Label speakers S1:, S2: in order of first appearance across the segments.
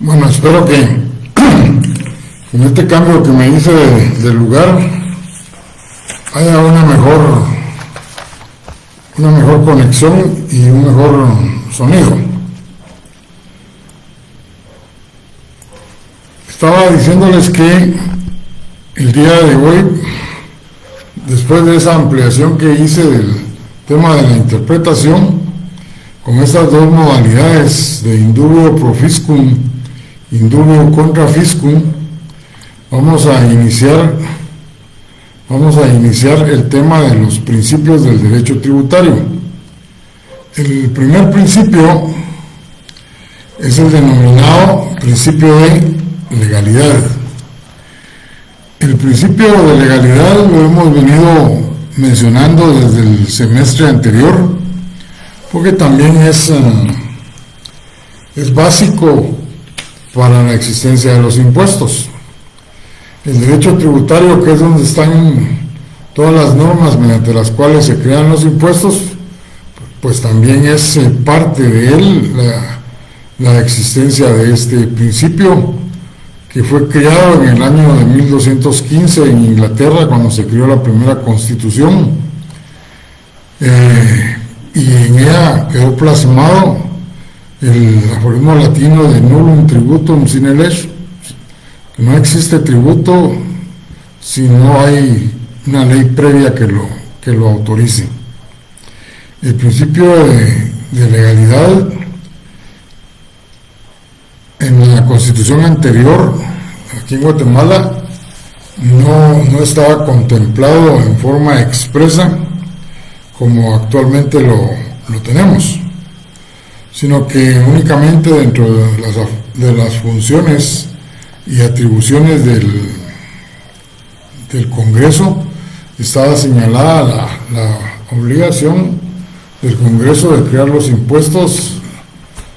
S1: Bueno, espero que en este cambio que me hice de lugar haya una mejor conexión y un mejor sonido. Estaba diciéndoles que el día de hoy, después de esa ampliación que hice del tema de la interpretación, con estas dos modalidades de indubio pro fiscum, indubio contra fiscum, vamos a iniciar el tema de los principios del derecho tributario. El primer principio es el denominado principio de legalidad. El principio de legalidad lo hemos venido mencionando desde el semestre anterior, porque también es básico para la existencia de los impuestos. El derecho tributario, que es donde están todas las normas mediante las cuales se crean los impuestos, pues también es parte de él la existencia de este principio, que fue creado en el año de 1215 en Inglaterra, cuando se creó la primera constitución, y en ella quedó plasmado el aforismo latino de nullum tributum sine lex, que no existe tributo si no hay una ley previa que lo autorice. El principio de legalidad en la constitución anterior, aquí en Guatemala, no estaba contemplado en forma expresa como actualmente lo tenemos, sino que únicamente dentro de las funciones y atribuciones del Congreso estaba señalada la obligación del Congreso de crear los impuestos,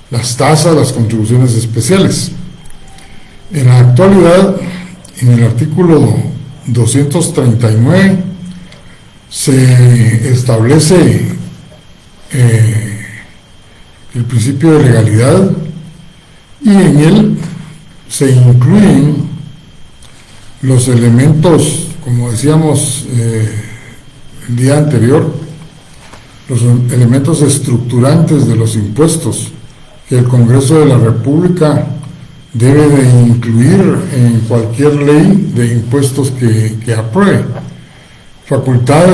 S1: las tasas, las contribuciones especiales. En la actualidad, en el artículo 239 se establece el principio de legalidad, y en él se incluyen los elementos, como decíamos el día anterior, los elementos estructurantes de los impuestos que el Congreso de la República debe de incluir en cualquier ley de impuestos que apruebe, facultad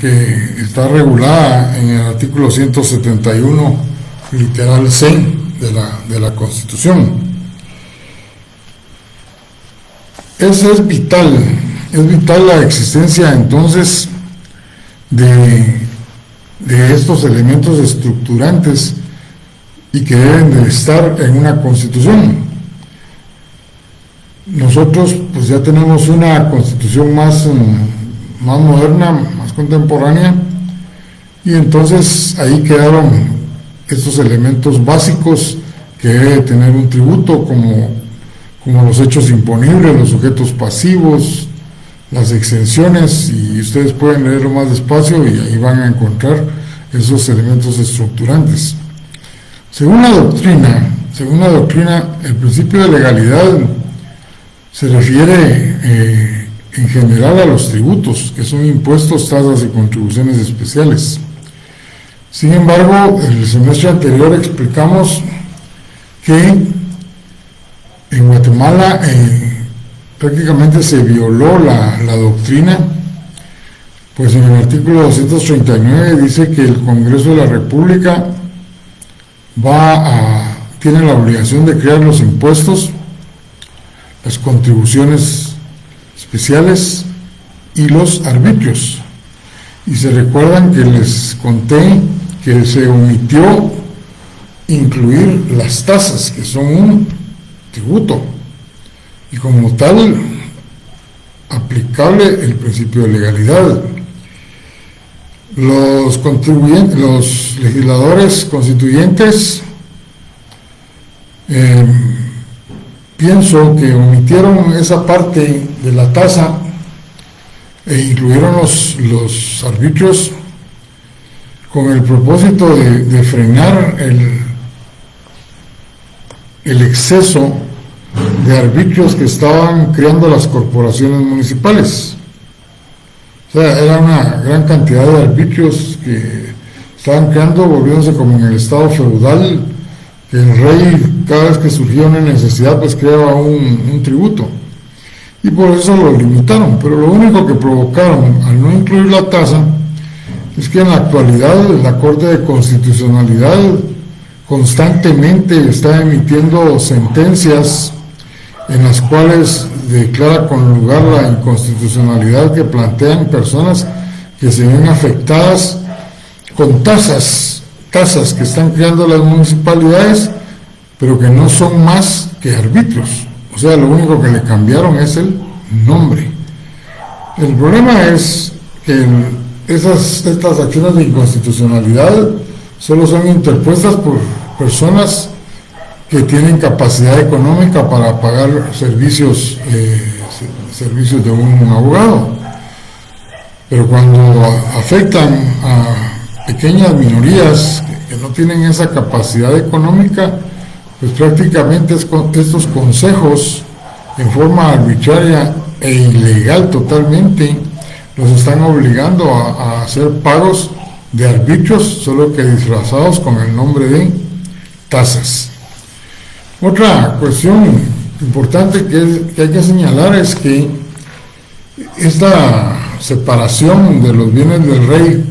S1: que está regulada en el artículo 171, literal C de la Constitución. Eso es vital la existencia entonces de estos elementos estructurantes, y que deben de estar en una Constitución. Nosotros pues ya tenemos una Constitución más moderna, más contemporánea, y entonces ahí quedaron estos elementos básicos que debe tener un tributo, como los hechos imponibles, los sujetos pasivos, las exenciones, y ustedes pueden leerlo más despacio y ahí van a encontrar esos elementos estructurantes. Según la doctrina, el principio de legalidad se refiere en general a los tributos, que son impuestos, tasas y contribuciones especiales. Sin embargo, el semestre anterior explicamos que en Guatemala prácticamente se violó la doctrina, pues en el artículo 239 dice que el Congreso de la República tiene la obligación de crear los impuestos, las contribuciones especiales y los arbitrios. Y se recuerdan que les conté que se omitió incluir las tasas, que son un tributo, y como tal aplicable el principio de legalidad. Los legisladores constituyentes pienso que omitieron esa parte de la tasa e incluyeron los arbitrios con el propósito de frenar el exceso de arbitrios que estaban creando las corporaciones municipales. O sea, era una gran cantidad de arbitrios que estaban creando, volviéndose como en el estado feudal, que el rey, cada vez que surgía una necesidad, pues creaba un tributo. Y por eso lo limitaron. Pero lo único que provocaron al no incluir la tasa es que en la actualidad la Corte de Constitucionalidad constantemente está emitiendo sentencias en las cuales declara con lugar la inconstitucionalidad que plantean personas que se ven afectadas con tasas que están creando las municipalidades, pero que no son más que arbitrios. O sea, lo único que le cambiaron es el nombre. El problema es que estas acciones de inconstitucionalidad solo son interpuestas por personas que tienen capacidad económica para pagar servicios de un abogado. Pero cuando afectan a pequeñas minorías que no tienen esa capacidad económica, pues prácticamente estos consejos, en forma arbitraria e ilegal totalmente, los están obligando a hacer pagos de arbitrios, solo que disfrazados con el nombre de tasas. Otra cuestión importante que hay que señalar es que esta separación de los bienes del rey,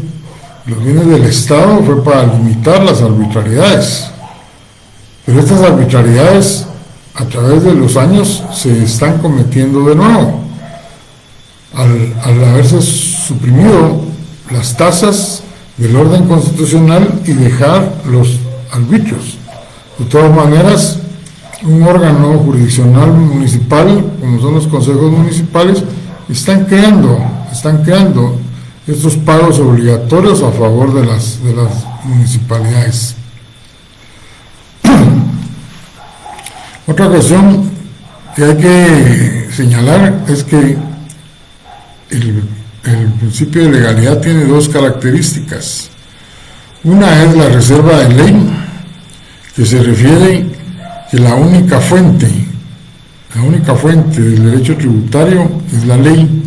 S1: los bienes del Estado, fue para limitar las arbitrariedades. Pero estas arbitrariedades, a través de los años, se están cometiendo de nuevo. Al haberse suprimido las tasas del orden constitucional y dejar los arbitrios. De todas maneras, un órgano jurisdiccional municipal, como son los consejos municipales, están creando estos pagos obligatorios a favor de las municipalidades. Otra cuestión que hay que señalar es que el principio de legalidad tiene dos características. Una es la reserva de ley, que se refiere que la única fuente del derecho tributario es la ley,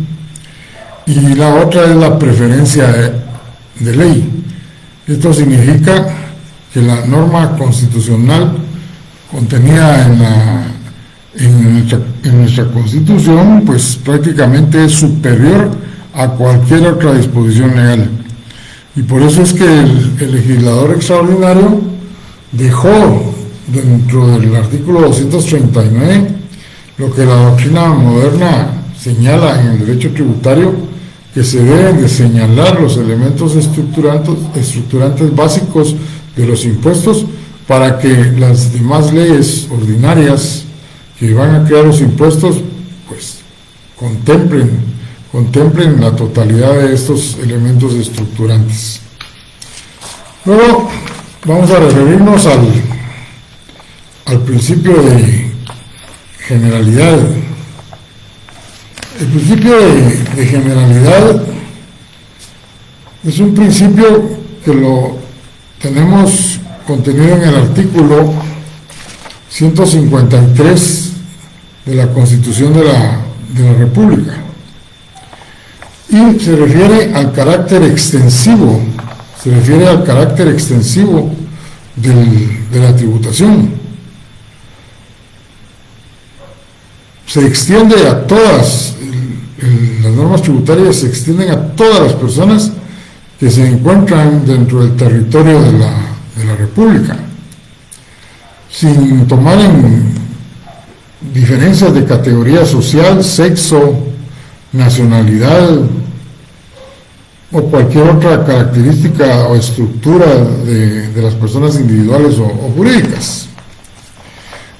S1: y la otra es la preferencia de ley. Esto significa que la norma constitucional contenida en nuestra Constitución, pues prácticamente es superior a cualquier otra disposición legal. Y por eso es que el legislador extraordinario dejó dentro del artículo 239 lo que la doctrina moderna señala en el derecho tributario, que se deben de señalar los elementos estructurantes básicos de los impuestos para que las demás leyes ordinarias que van a crear los impuestos pues contemplen la totalidad de estos elementos estructurantes. Luego vamos a referirnos al principio de generalidad. El principio de generalidad es un principio que lo tenemos contenido en el artículo 153 de la Constitución de la República, y se refiere al carácter extensivo, de la tributación. Se extiende a todas, las normas tributarias se extienden a todas las personas que se encuentran dentro del territorio de la República, sin tomar en diferencias de categoría social, sexo, nacionalidad o cualquier otra característica o estructura de las personas individuales o jurídicas.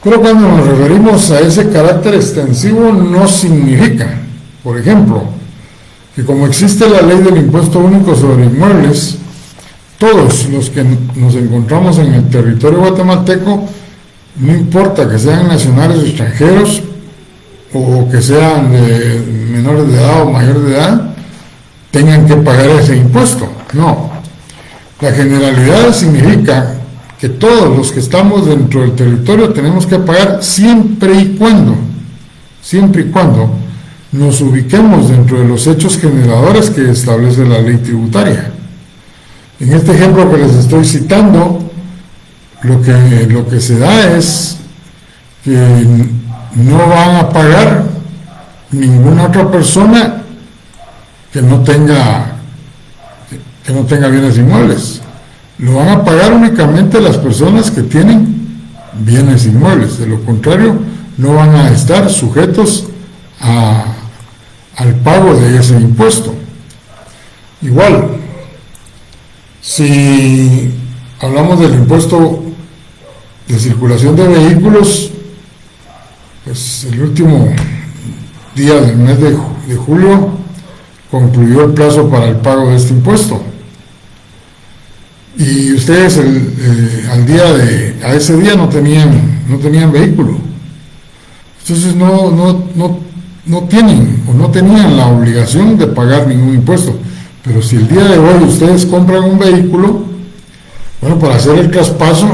S1: Pero cuando nos referimos a ese carácter extensivo, no significa, por ejemplo, que como existe la ley del impuesto único sobre inmuebles, todos los que nos encontramos en el territorio guatemalteco, no importa que sean nacionales o extranjeros, o que sean de menores de edad o mayores de edad, tengan que pagar ese impuesto. No. La generalidad significa que todos los que estamos dentro del territorio tenemos que pagar siempre y cuando nos ubiquemos dentro de los hechos generadores que establece la ley tributaria. En este ejemplo que les estoy citando, lo que se da es que no van a pagar ninguna otra persona que no tenga bienes inmuebles. Lo van a pagar únicamente las personas que tienen bienes inmuebles. De lo contrario, no van a estar sujetos al pago de ese impuesto. Igual, si hablamos del impuesto de circulación de vehículos, pues el último día del mes de julio concluyó el plazo para el pago de este impuesto. Y ustedes a ese día no tenían vehículo. Entonces no tenían la obligación de pagar ningún impuesto. Pero si el día de hoy ustedes compran un vehículo, bueno, para hacer el traspaso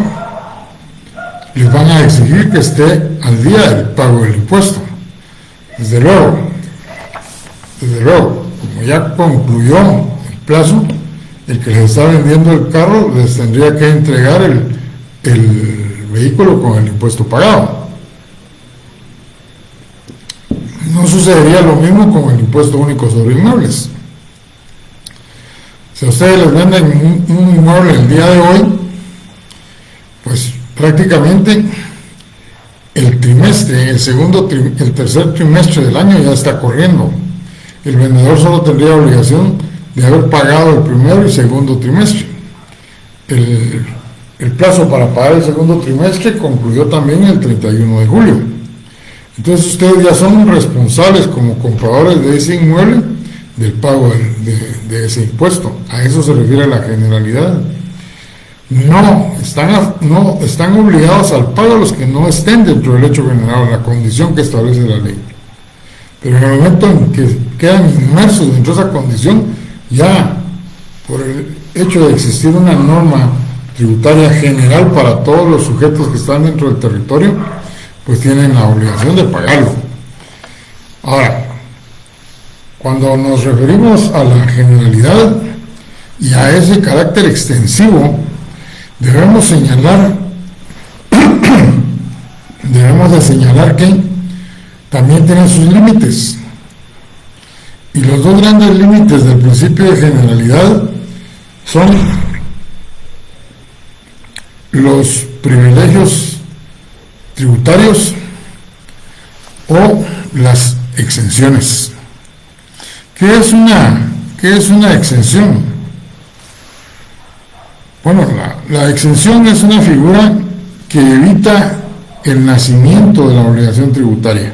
S1: les van a exigir que esté al día del pago del impuesto. Desde luego, como ya concluyó el plazo, el que les está vendiendo el carro les tendría que entregar el vehículo con el impuesto pagado. No sucedería lo mismo con el impuesto único sobre inmuebles. Si a ustedes les venden un inmueble el día de hoy, pues prácticamente el tercer trimestre del año ya está corriendo. El vendedor solo tendría obligación de haber pagado el primero y segundo trimestre. El plazo para pagar el segundo trimestre concluyó también el 31 de julio. Entonces ustedes ya son responsables como compradores de ese inmueble del pago de ese impuesto. A eso se refiere la generalidad. No están obligados al pago los que no estén dentro del hecho general, la condición que establece la ley. Pero en el momento en que quedan inmersos dentro de esa condición, ya por el hecho de existir una norma tributaria general para todos los sujetos que están dentro del territorio, pues tienen la obligación de pagarlo. Ahora, cuando nos referimos a la generalidad y a ese carácter extensivo, debemos de señalar que también tienen sus límites. Y los dos grandes límites del principio de generalidad son los privilegios tributarios o las exenciones. ¿Qué es una exención? Bueno, la exención es una figura que evita el nacimiento de la obligación tributaria.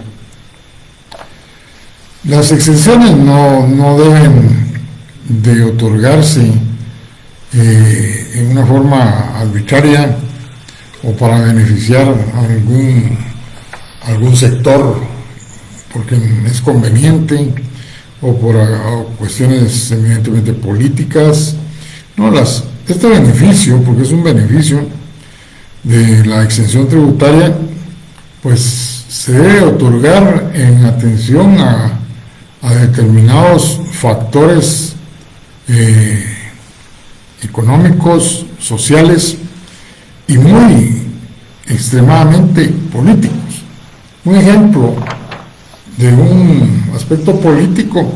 S1: Las exenciones no deben de otorgarse en una forma arbitraria o para beneficiar a algún sector porque es conveniente o por cuestiones eminentemente políticas. No, este beneficio, porque es un beneficio de la exención tributaria, pues se debe otorgar en atención a determinados factores económicos, sociales y muy extremadamente políticos. Un ejemplo de un aspecto político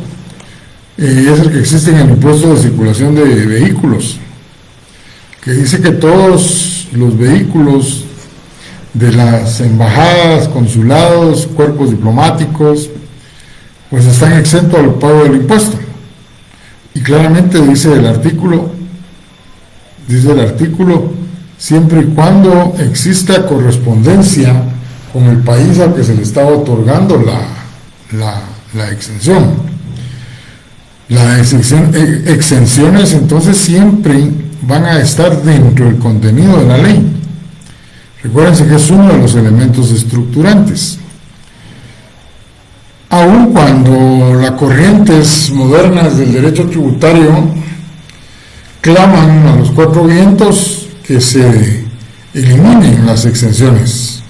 S1: es el que existe en el impuesto de circulación de vehículos, que dice que todos los vehículos de las embajadas, consulados, cuerpos diplomáticos, pues están exentos al pago del impuesto. Y claramente dice el artículo, siempre y cuando exista correspondencia con el país al que se le está otorgando la exención. Las exenciones entonces siempre van a estar dentro del contenido de la ley. Recuérdense que es uno de los elementos estructurantes. Aun cuando las corrientes modernas del derecho tributario claman a los cuatro vientos que se eliminen las exenciones.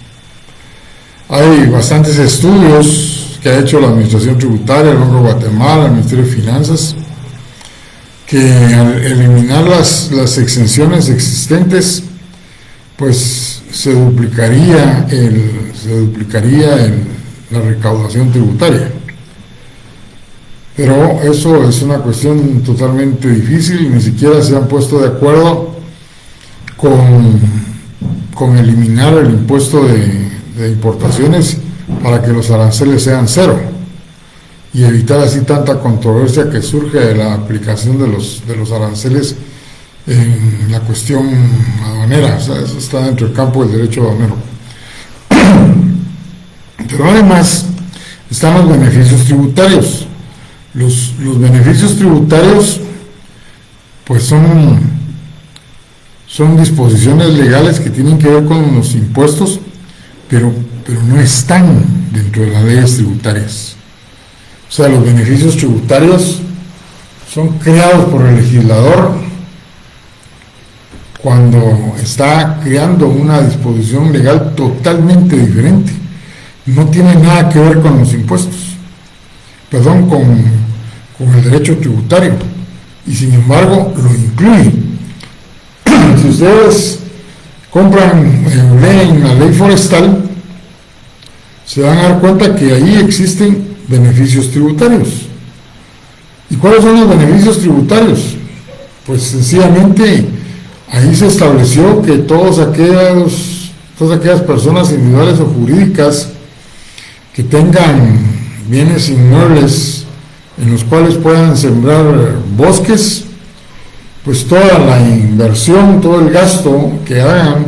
S1: Hay bastantes estudios que ha hecho la Administración Tributaria, el Banco de Guatemala, el Ministerio de Finanzas, que al eliminar las exenciones existentes, pues se duplicaría la recaudación tributaria. Pero eso es una cuestión totalmente difícil, ni siquiera se han puesto de acuerdo con eliminar el impuesto de importaciones para que los aranceles sean cero y evitar así tanta controversia que surge de la aplicación de los aranceles en la cuestión aduanera. O sea, eso está dentro del campo del derecho aduanero. Pero además están los beneficios tributarios. Los beneficios tributarios pues son disposiciones legales que tienen que ver con los impuestos, pero no están dentro de las leyes tributarias. O sea, los beneficios tributarios son creados por el legislador cuando está creando una disposición legal totalmente diferente. No tiene nada que ver con los impuestos, con el derecho tributario, y sin embargo lo incluye. Si ustedes leen la ley forestal, se van a dar cuenta que ahí existen beneficios tributarios. ¿Y cuáles son los beneficios tributarios? Pues sencillamente ahí se estableció que todas aquellas personas individuales o jurídicas que tengan bienes inmuebles en los cuales puedan sembrar bosques, pues toda la inversión, todo el gasto que hagan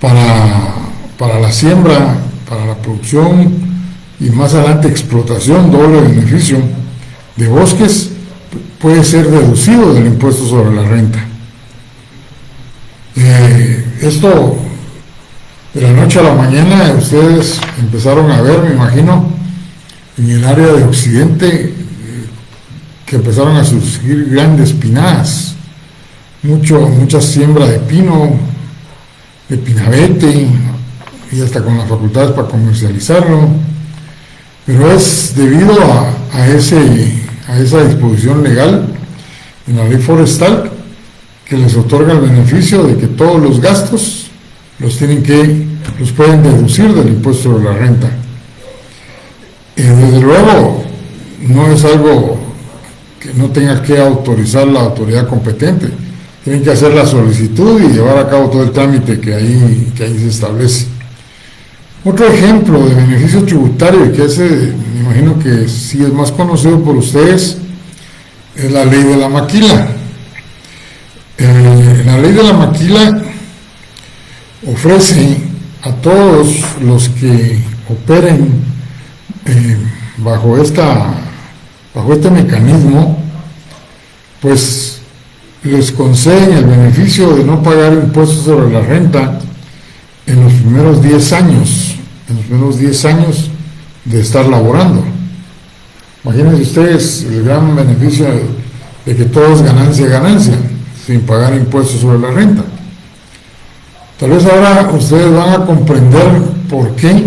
S1: para la siembra, para la producción y más adelante explotación, doble beneficio de bosques, puede ser deducido del impuesto sobre la renta. Esto de la noche a la mañana ustedes empezaron a ver, me imagino, en el área de Occidente, que empezaron a surgir grandes pinadas, mucha siembra de pino, de pinabete, y hasta con las facultades para comercializarlo, pero es debido a esa disposición legal en la ley forestal que les otorga el beneficio de que todos los gastos los pueden deducir del impuesto sobre la renta. Desde luego no es algo que no tenga que autorizar la autoridad competente, tienen que hacer la solicitud y llevar a cabo todo el trámite que ahí se establece. Otro ejemplo de beneficio tributario, y que ese me imagino que sí es más conocido por ustedes, es la ley de la maquila. La ley de la maquila ofrece a todos los que operen bajo este mecanismo, pues les conceden el beneficio de no pagar impuestos sobre la renta en los primeros 10 años de estar laborando. Imagínense ustedes el gran beneficio de que todo es ganancia, sin pagar impuestos sobre la renta. Tal vez ahora ustedes van a comprender por qué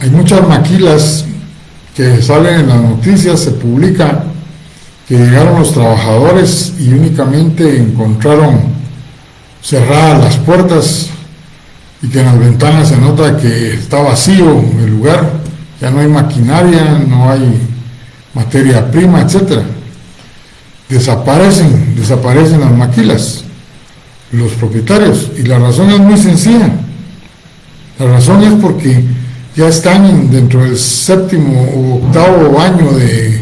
S1: hay muchas maquilas que salen en las noticias, se publica que llegaron los trabajadores y únicamente encontraron cerradas las puertas y que en las ventanas se nota que está vacío el lugar, ya no hay maquinaria, no hay materia prima, etcétera. Desaparecen las maquilas, los propietarios, y la razón es muy sencilla. La razón es porque ya están dentro del 7º u 8º año de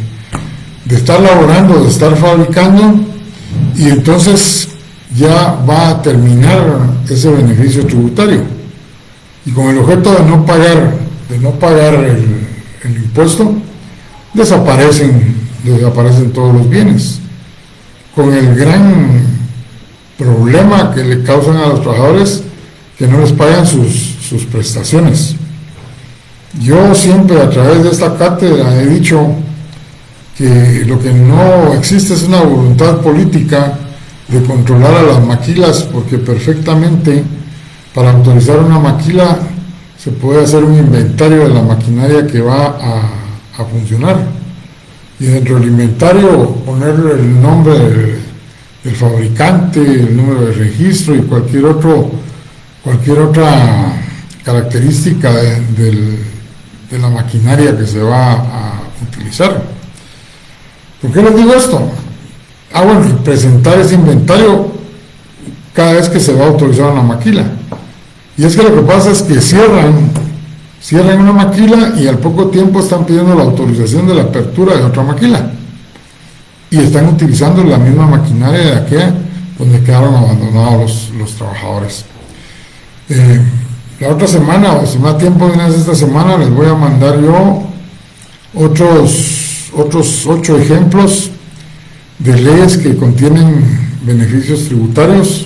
S1: estar laborando, de estar fabricando, y entonces ya va a terminar ese beneficio tributario, y con el objeto de no pagar el impuesto, desaparecen todos los bienes, con el gran problema que le causan a los trabajadores que no les pagan sus prestaciones. Yo siempre a través de esta cátedra he dicho que lo que no existe es una voluntad política de controlar a las maquilas, porque perfectamente Para autorizar una maquila se puede hacer un inventario de la maquinaria que va a funcionar, y dentro del inventario poner el nombre del fabricante, el número de registro y cualquier otra característica de la maquinaria que se va a utilizar. ¿Por qué les digo esto? Bueno, y presentar ese inventario cada vez que se va a autorizar una maquila. Y es que lo que pasa es que cierran una maquila y al poco tiempo están pidiendo la autorización de la apertura de otra maquila. Y están utilizando la misma maquinaria de aquella donde quedaron abandonados los trabajadores. La otra semana, o si más tiempo de esta semana, les voy a mandar yo otros 8 ejemplos de leyes que contienen beneficios tributarios,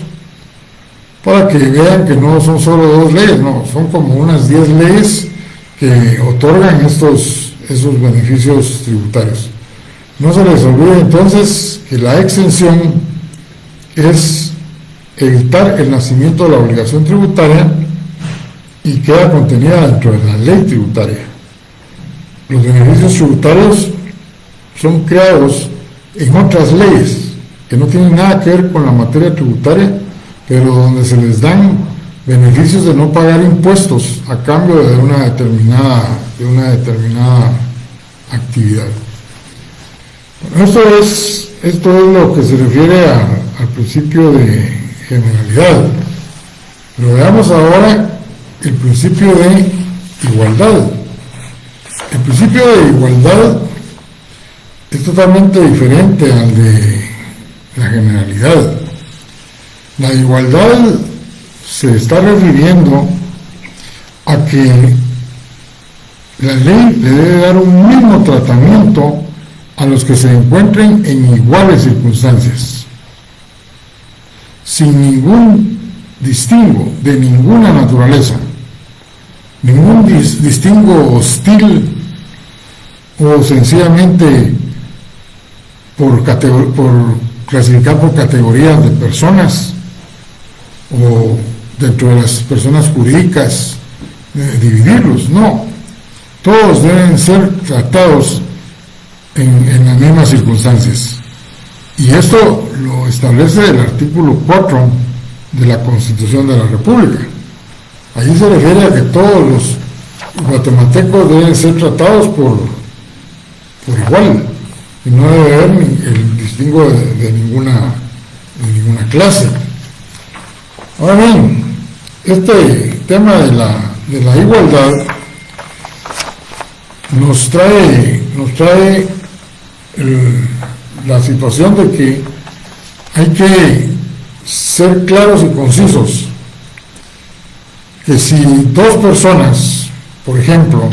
S1: para que vean que no son solo 2 leyes, no, son como unas 10 leyes que otorgan esos beneficios tributarios. No se les olvide entonces que la exención es evitar el nacimiento de la obligación tributaria y queda contenida dentro de la ley tributaria. Los beneficios tributarios son creados en otras leyes que no tienen nada que ver con la materia tributaria, pero donde se les dan beneficios de no pagar impuestos a cambio de una determinada actividad. Bueno, esto es lo que se refiere al principio de generalidad. Pero veamos ahora el principio de igualdad. El principio de igualdad es totalmente diferente al de la generalidad. La igualdad se está refiriendo a que la ley le debe dar un mismo tratamiento a los que se encuentren en iguales circunstancias, sin ningún distingo de ninguna naturaleza, ningún distingo hostil o sencillamente por clasificar por categorías de personas, o dentro de las personas jurídicas dividirlos. No, todos deben ser tratados en las mismas circunstancias, y esto lo establece el artículo 4 de la Constitución de la República. Allí se refiere a que todos los guatemaltecos deben ser tratados por igual, y no debe haber el distingo de ninguna clase. Ahora bien, este tema de la igualdad nos trae la situación de que hay que ser claros y concisos, que si 2 personas, por ejemplo,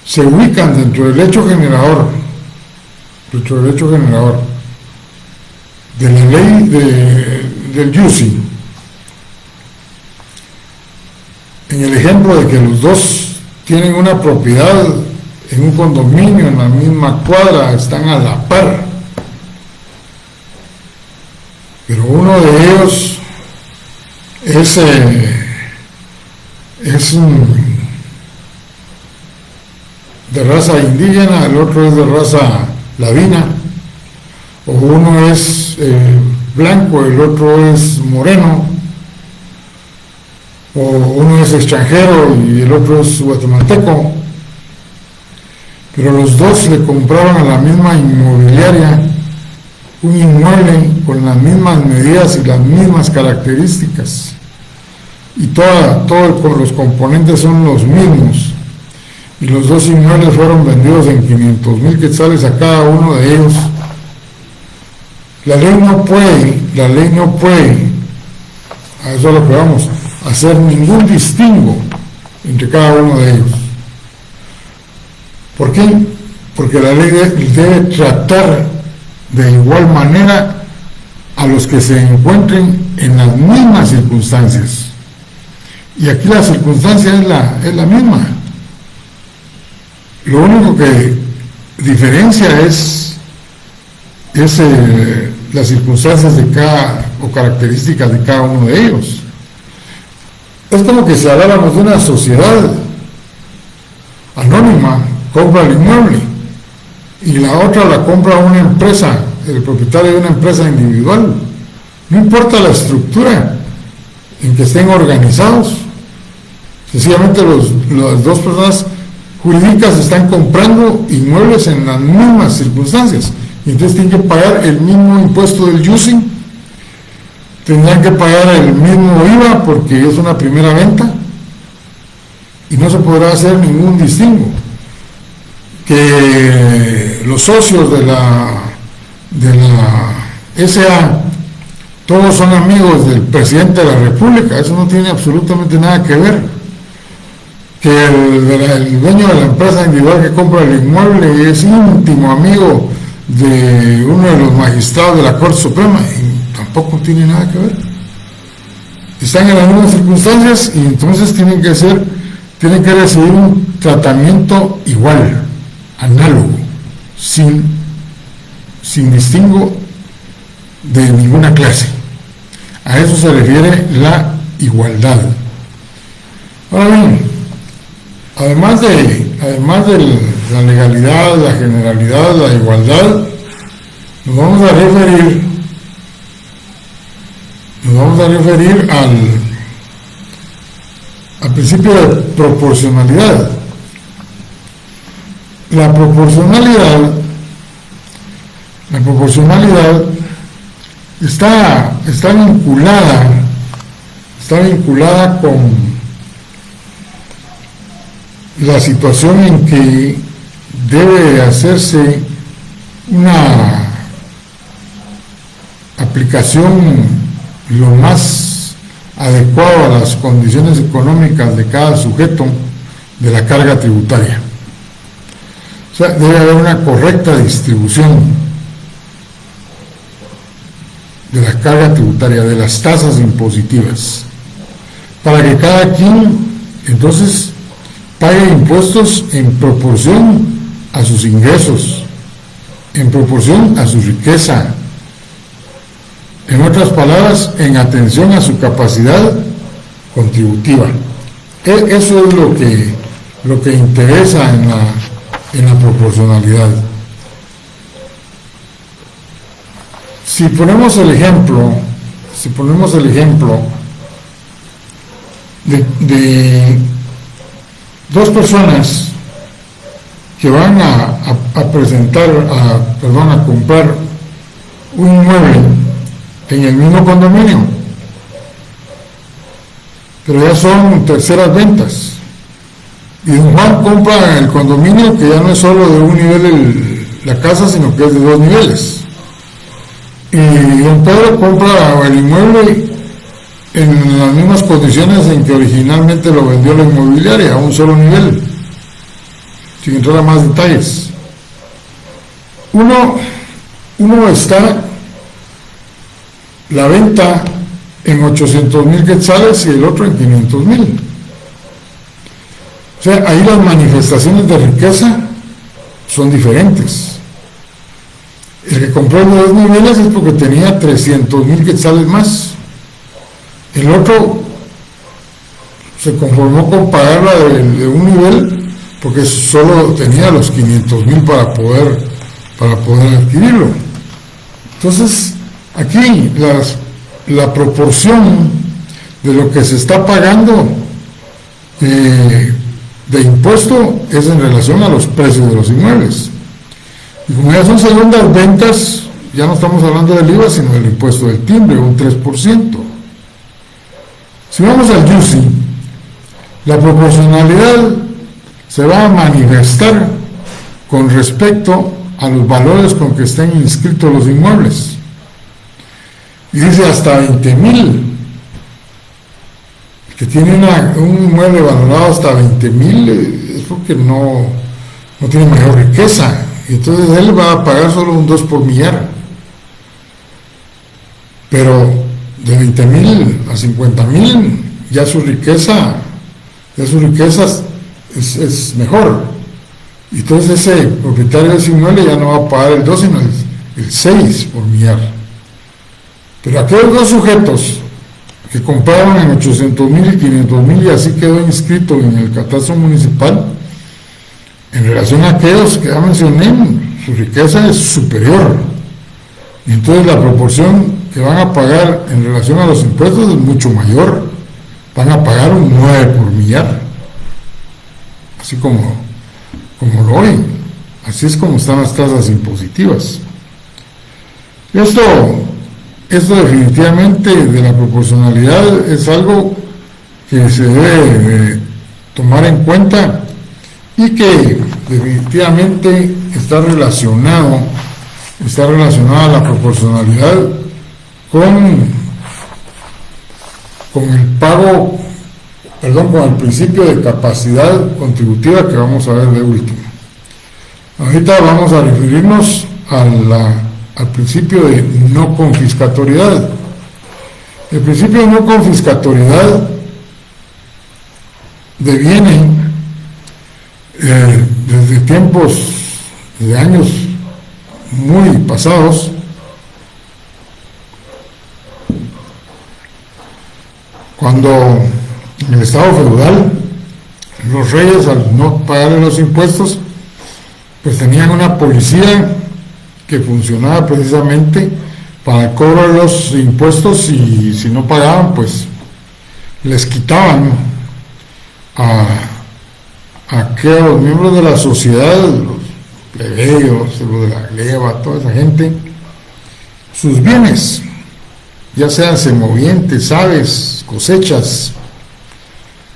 S1: se ubican dentro del hecho generador de la ley del UCI, en el ejemplo de que los 2 tienen una propiedad en un condominio, en la misma cuadra, están a la par, pero uno de ellos es de raza indígena, el otro es de raza ladina, o uno es blanco, el otro es moreno, o uno es extranjero y el otro es guatemalteco, pero los 2 le compraron a la misma inmobiliaria un inmueble con las mismas medidas y las mismas características, y todos los componentes son los mismos, y los 2 inmuebles fueron vendidos en 500,000 quetzales a cada uno de ellos. La ley no puede, a eso es lo que vamos, hacer ningún distingo entre cada uno de ellos. ¿Por qué? Porque la ley debe tratar de igual manera a los que se encuentren en las mismas circunstancias. Y aquí la circunstancia es la misma. Lo único que diferencia es las circunstancias o características de cada uno de ellos. Es como que si habláramos de una sociedad anónima, compra el inmueble y la otra la compra una empresa, el propietario de una empresa individual. No importa la estructura en que estén organizados, sencillamente las dos personas jurídicas están comprando inmuebles en las mismas circunstancias y entonces tienen que pagar el mismo impuesto del using, tendrán que pagar el mismo IVA porque es una primera venta y no se podrá hacer ningún distingo. Que los socios de la SA todos son amigos del presidente de la República, eso no tiene absolutamente nada que ver. Que el dueño de la empresa individual que compra el inmueble es íntimo amigo de uno de los magistrados de la Corte Suprema, y tampoco tiene nada que ver. Están en las mismas circunstancias y entonces tienen que recibir un tratamiento igual, análogo, sin distingo de ninguna clase. A eso se refiere la igualdad. Ahora bien, además de la legalidad, la generalidad, la igualdad, nos vamos a referir al principio de proporcionalidad. La proporcionalidad está vinculada con la situación en que debe hacerse una aplicación lo más adecuada a las condiciones económicas de cada sujeto de la carga tributaria. O sea, debe haber una correcta distribución de la carga tributaria, de las tasas impositivas, para que cada quien entonces pague impuestos en proporción a sus ingresos, en proporción a su riqueza, en otras palabras, en atención a su capacidad contributiva. Eso es lo que interesa en la proporcionalidad. Si ponemos el ejemplo de dos personas que van a comprar un inmueble en el mismo condominio, pero ya son terceras ventas, y don Juan compra el condominio que ya no es solo de un nivel la casa, sino que es de dos niveles, y don Pedro compra el inmueble en las mismas condiciones en que originalmente lo vendió la inmobiliaria, a un solo nivel, sin entrar a más detalles. Uno está la venta en 800,000 quetzales y el otro en 500,000. O sea, ahí las manifestaciones de riqueza son diferentes. El que compró en dos niveles es porque tenía 300,000 quetzales más. El otro se conformó con pagarla de un nivel porque solo tenía los 500,000 para poder adquirirlo. Entonces, aquí la proporción de lo que se está pagando de impuesto es en relación a los precios de los inmuebles. Y como ya son segundas ventas, ya no estamos hablando del IVA, sino del impuesto del timbre, un 3%. Si vamos al UCI, la proporcionalidad se va a manifestar con respecto a los valores con que estén inscritos los inmuebles. Y dice hasta 20,000. El que tiene un inmueble valorado hasta 20,000 es porque no tiene mayor riqueza. Y entonces él va a pagar solo un 2 por millar. Pero de 20,000 a 50,000 ya su riqueza es mejor. Y entonces ese propietario de ese inmueble ya no va a pagar el 2, sino el 6 por millar. Pero aquellos dos sujetos que compraron en 800,000 y 500,000 y así quedó inscrito en el catastro municipal. En relación a aquellos que ya mencioné, su riqueza es superior. Y entonces la proporción que van a pagar en relación a los impuestos es mucho mayor. Van a pagar un 9 por millar. Así como lo oyen. Así es como están las tasas impositivas. Esto definitivamente de la proporcionalidad es algo que se debe tomar en cuenta y que definitivamente está relacionada la proporcionalidad con el principio de capacidad contributiva que vamos a ver de último. Ahorita vamos a referirnos al principio de no confiscatoriedad. El principio de no confiscatoriedad deviene desde tiempos, de años muy pasados, cuando en el Estado feudal los reyes, al no pagarle los impuestos, pues tenían una policía que funcionaba precisamente para el cobro de los impuestos, y si no pagaban, pues les quitaban a aquellos miembros de la sociedad, los plebeyos, los de la gleba, toda esa gente, sus bienes, ya sean semovientes, aves, cosechas,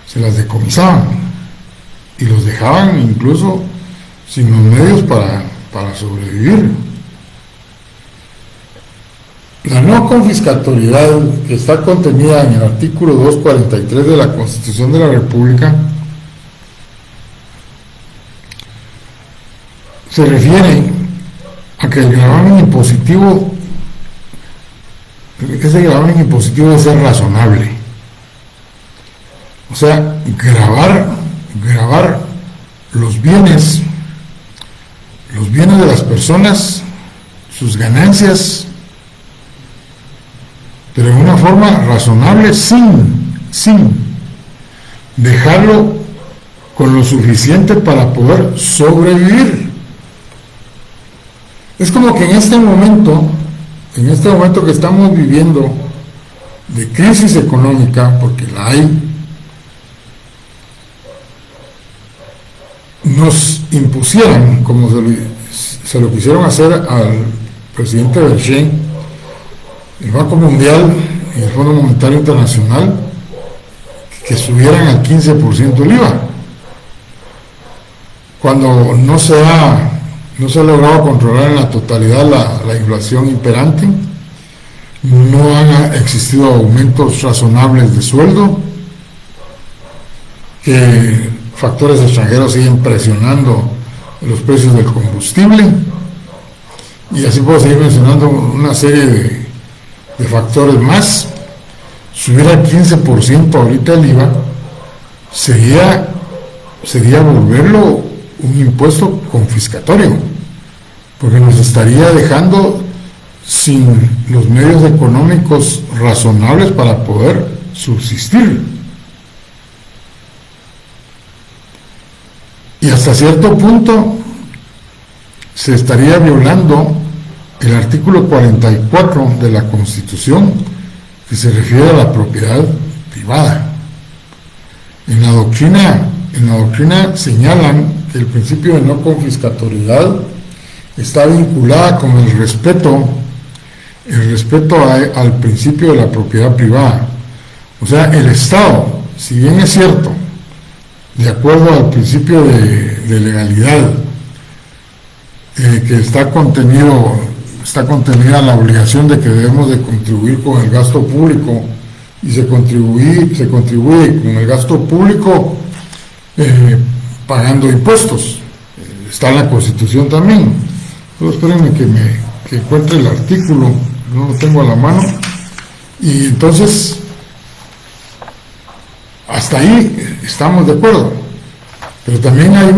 S1: se las decomisaban y los dejaban incluso sin los medios para sobrevivir. La no confiscatoriedad, que está contenida en el artículo 243 de la Constitución de la República, se refiere a que el gravamen impositivo, ese gravamen impositivo debe ser razonable. O sea, gravar los bienes de las personas, sus ganancias, pero de una forma razonable, sin dejarlo con lo suficiente para poder sobrevivir. Es como que en este momento que estamos viviendo de crisis económica, porque la hay, nos impusieran, como se lo quisieron hacer al presidente Berger, el Banco Mundial y el Fondo Monetario Internacional, que subieran al 15% el IVA, cuando no se ha logrado controlar en la totalidad la inflación imperante, no han existido aumentos razonables de sueldo, que factores extranjeros siguen presionando los precios del combustible, y así puedo seguir mencionando una serie de factores más. Subir al 15% ahorita el IVA sería volverlo un impuesto confiscatorio, porque nos estaría dejando sin los medios económicos razonables para poder subsistir. Y hasta cierto punto se estaría violando el artículo 44 de la Constitución, que se refiere a la propiedad privada. En la doctrina señalan que el principio de no confiscatoriedad está vinculada con el respeto al principio de la propiedad privada. O sea, el Estado, si bien es cierto, de acuerdo al principio de legalidad, que está contenida la obligación de que debemos de contribuir con el gasto público, y se contribuye con el gasto público pagando impuestos. Está en la Constitución también. Pero espérenme que encuentre el artículo, no lo tengo a la mano. Y entonces, hasta ahí estamos de acuerdo. Pero también hay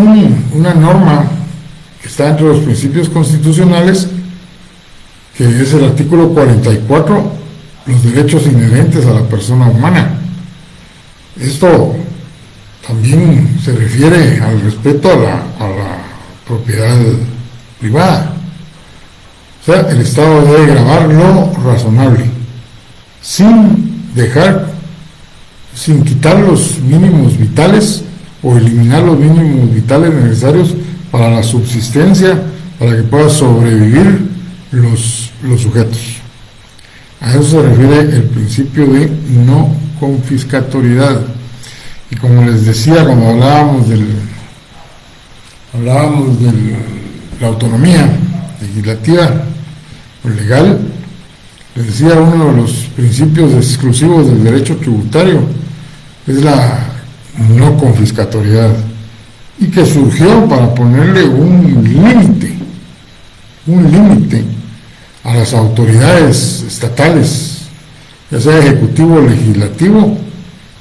S1: una norma que está entre los principios constitucionales, que es el artículo 44, los derechos inherentes a la persona humana. Esto también se refiere al respeto a la propiedad privada. O sea, el Estado debe gravar lo razonable, sin quitar los mínimos vitales o eliminar los mínimos vitales necesarios para la subsistencia, para que puedan sobrevivir los sujetos. A eso se refiere el principio de no confiscatoriedad. Y como les decía, cuando hablábamos de la autonomía legislativa o legal, les decía, uno de los principios exclusivos del derecho tributario es la no confiscatoriedad, y que surgió para ponerle un límite a las autoridades estatales, ya sea ejecutivo o legislativo,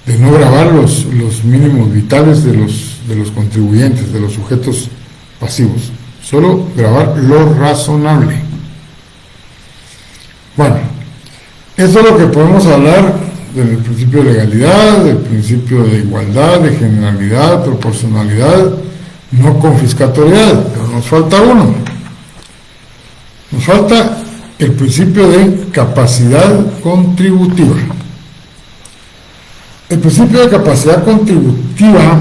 S1: de no gravar los mínimos vitales de los contribuyentes, de los sujetos pasivos, solo gravar lo razonable. Bueno, eso es lo que podemos hablar del principio de legalidad, del principio de igualdad, de generalidad, proporcionalidad, no confiscatoriedad, pero nos falta uno. Nos falta el principio de capacidad contributiva. El principio de capacidad contributiva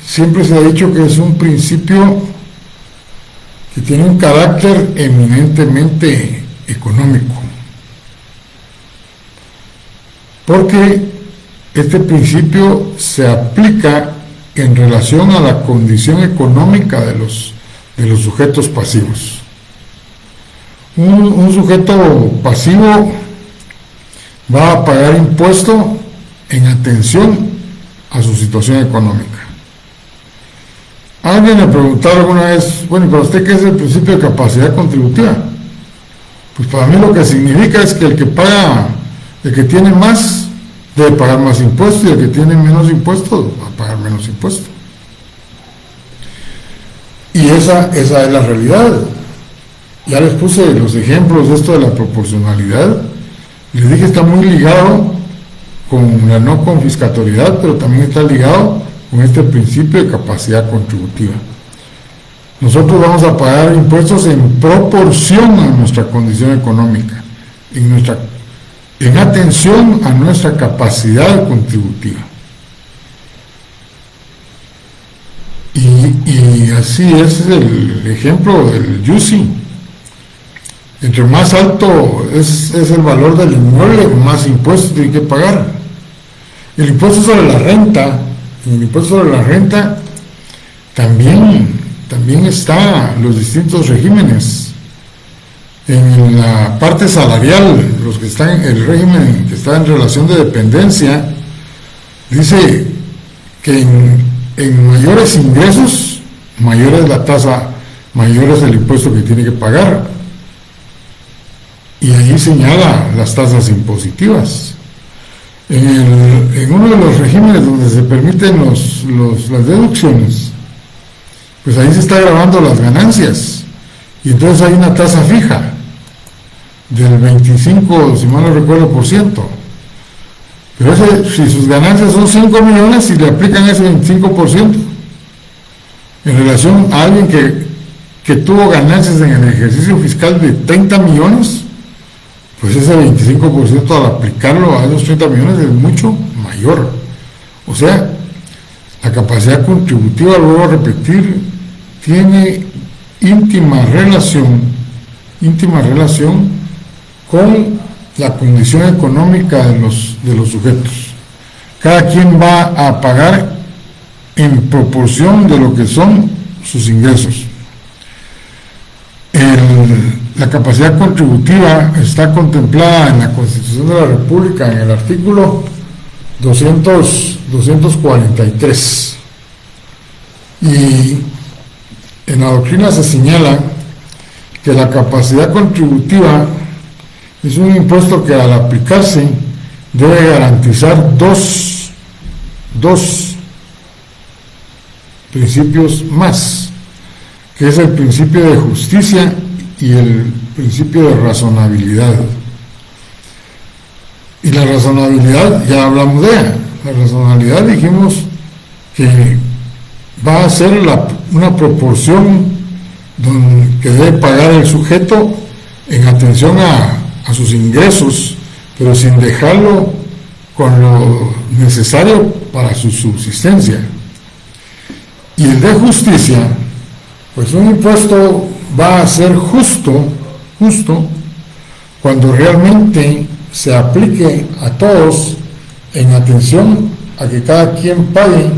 S1: siempre se ha dicho que es un principio que tiene un carácter eminentemente económico, porque este principio se aplica en relación a la condición económica de los sujetos pasivos. Un sujeto pasivo va a pagar impuesto en atención a su situación económica. Alguien me preguntaba alguna vez, bueno, ¿para usted qué es el principio de capacidad contributiva? Pues para mí lo que significa es que el que tiene más debe pagar más impuestos, y el que tiene menos impuestos va a pagar menos impuestos. Y esa es la realidad. Ya les puse los ejemplos de esto de la proporcionalidad. Les dije que está muy ligado con la no confiscatoriedad, pero también está ligado con este principio de capacidad contributiva. Nosotros vamos a pagar impuestos en proporción a nuestra condición económica, en atención a nuestra capacidad contributiva. Y así es el ejemplo del YUSI. Entre más alto es el valor del inmueble, más impuestos tiene que pagar. El impuesto sobre la renta, también está los distintos regímenes. En la parte salarial, el régimen que está en relación de dependencia, dice que en mayores ingresos, mayor es la tasa, mayor es el impuesto que tiene que pagar. Y ahí señala las tasas impositivas. En uno de los regímenes donde se permiten las deducciones, pues ahí se está grabando las ganancias, y entonces hay una tasa fija del 25, si mal no recuerdo, por ciento. Pero si sus ganancias son 5 millones, y le aplican ese 25%, en relación a alguien que tuvo ganancias en el ejercicio fiscal de 30 millones, pues ese 25% al aplicarlo a esos 30 millones es mucho mayor. O sea, la capacidad contributiva, lo vuelvo a repetir, tiene íntima relación con la condición económica de los sujetos. Cada quien va a pagar en proporción de lo que son sus ingresos. La capacidad contributiva está contemplada en la Constitución de la República, en el artículo 243. Y en la doctrina se señala que la capacidad contributiva es un impuesto que al aplicarse debe garantizar dos principios más, que es el principio de justicia y el principio de razonabilidad. Y la razonabilidad, ya hablamos de ella. La razonabilidad dijimos que va a ser una proporción que debe pagar el sujeto en atención a sus ingresos, pero sin dejarlo con lo necesario para su subsistencia. Y el de justicia, pues un impuesto va a ser justo cuando realmente se aplique a todos en atención a que cada quien pague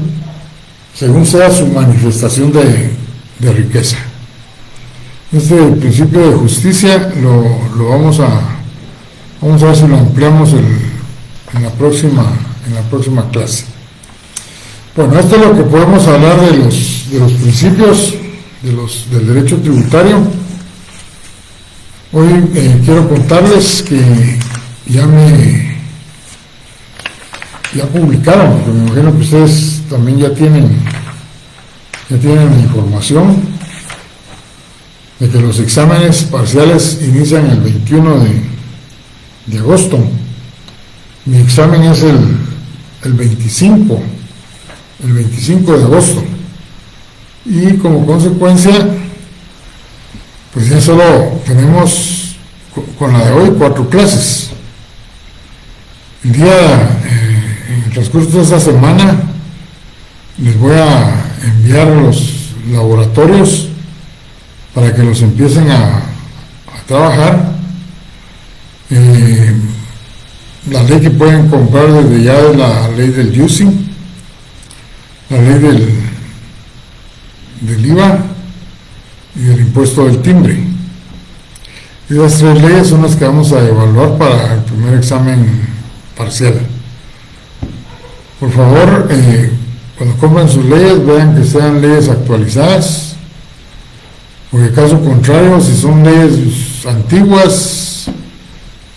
S1: según sea su manifestación de riqueza. Este principio de justicia lo vamos a ver si lo ampliamos en la próxima clase. Bueno, esto es lo que podemos hablar de los principios del derecho tributario. Hoy quiero contarles que ya publicaron, porque me imagino que ustedes también ya tienen la información de que los exámenes parciales inician el 21 de agosto. Mi examen es el 25 de agosto. Y como consecuencia, pues ya solo tenemos con la de hoy 4 clases. En el transcurso de esta semana les voy a enviar los laboratorios para que los empiecen a trabajar. La ley que pueden comprar desde ya es la ley del using, la ley del IVA y del impuesto del timbre. Esas 3 leyes son las que vamos a evaluar para el primer examen parcial. Por favor, cuando compren sus leyes, vean que sean leyes actualizadas, porque caso contrario, si son leyes antiguas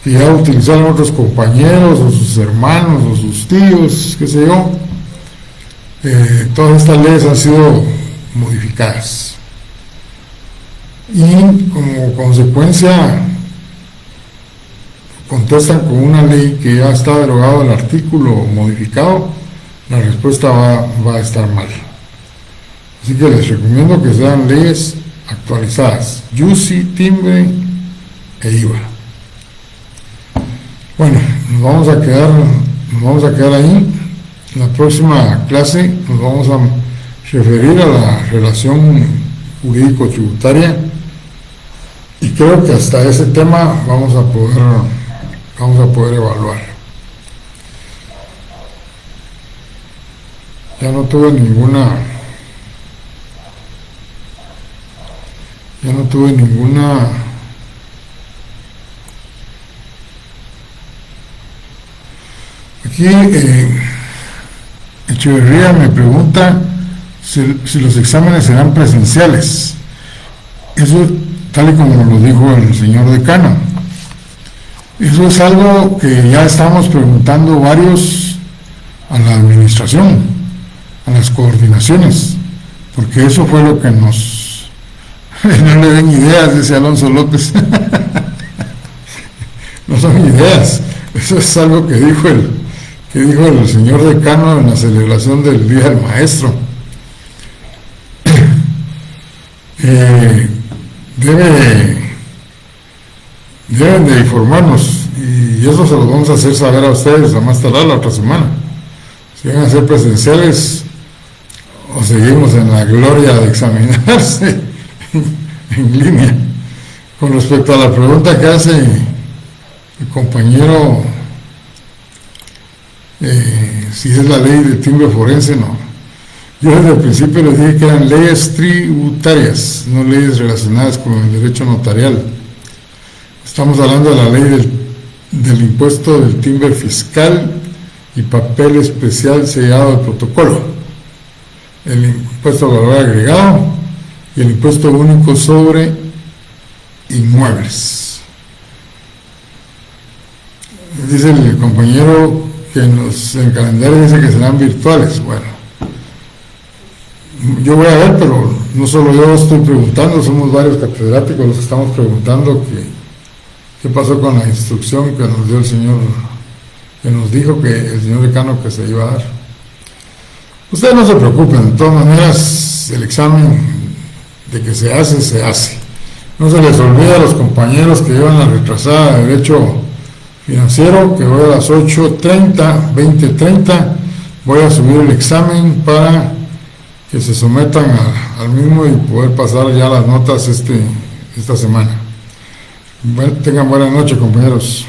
S1: que ya utilizaron otros compañeros o sus hermanos o sus tíos, qué sé yo, todas estas leyes han sido modificadas. Y como consecuencia contestan con una ley que ya está derogado el artículo modificado, la respuesta va a estar mal. Así que les recomiendo que sean leyes actualizadas, UCI, timbre e IVA. Bueno, nos vamos a quedar ahí. En la próxima clase nos vamos a referir a la relación jurídico-tributaria, y creo que hasta ese tema vamos a poder evaluar. Ya no tuve ninguna aquí Echeverría me pregunta si los exámenes serán presenciales. Eso, tal y como lo dijo el señor decano, eso es algo que ya estamos preguntando varios a la administración, a las coordinaciones, porque eso fue lo que no le den ideas, dice Alonso López. No son ideas, eso es algo que dijo el señor decano en la celebración del Día del Maestro. Deben de informarnos, y eso se lo vamos a hacer saber a ustedes a más tardar la otra semana, si van a ser presenciales o seguimos en la gloria de examinarse en línea. Con respecto a la pregunta que hace el compañero, si es la ley de timbre forense, no. Yo desde el principio les dije que eran leyes tributarias, no leyes relacionadas con el derecho notarial. Estamos hablando de la ley del impuesto del timbre fiscal y papel especial sellado de protocolo, el impuesto al valor agregado y el impuesto único sobre inmuebles. Dice el compañero que en el calendario dice que serán virtuales. Bueno, yo voy a ver, pero no solo yo estoy preguntando, somos varios catedráticos los que estamos preguntando qué pasó con la instrucción que nos dio el señor que nos dijo que el señor decano que se iba a dar. Ustedes no se preocupen, de todas maneras el examen de que se hace, se hace. No se les olvide a los compañeros que llevan la retrasada de Derecho Financiero, que hoy a las 8:30, 20:30, voy a subir el examen para que se sometan al mismo y poder pasar ya las notas esta semana. Tengan buenas noches, compañeros.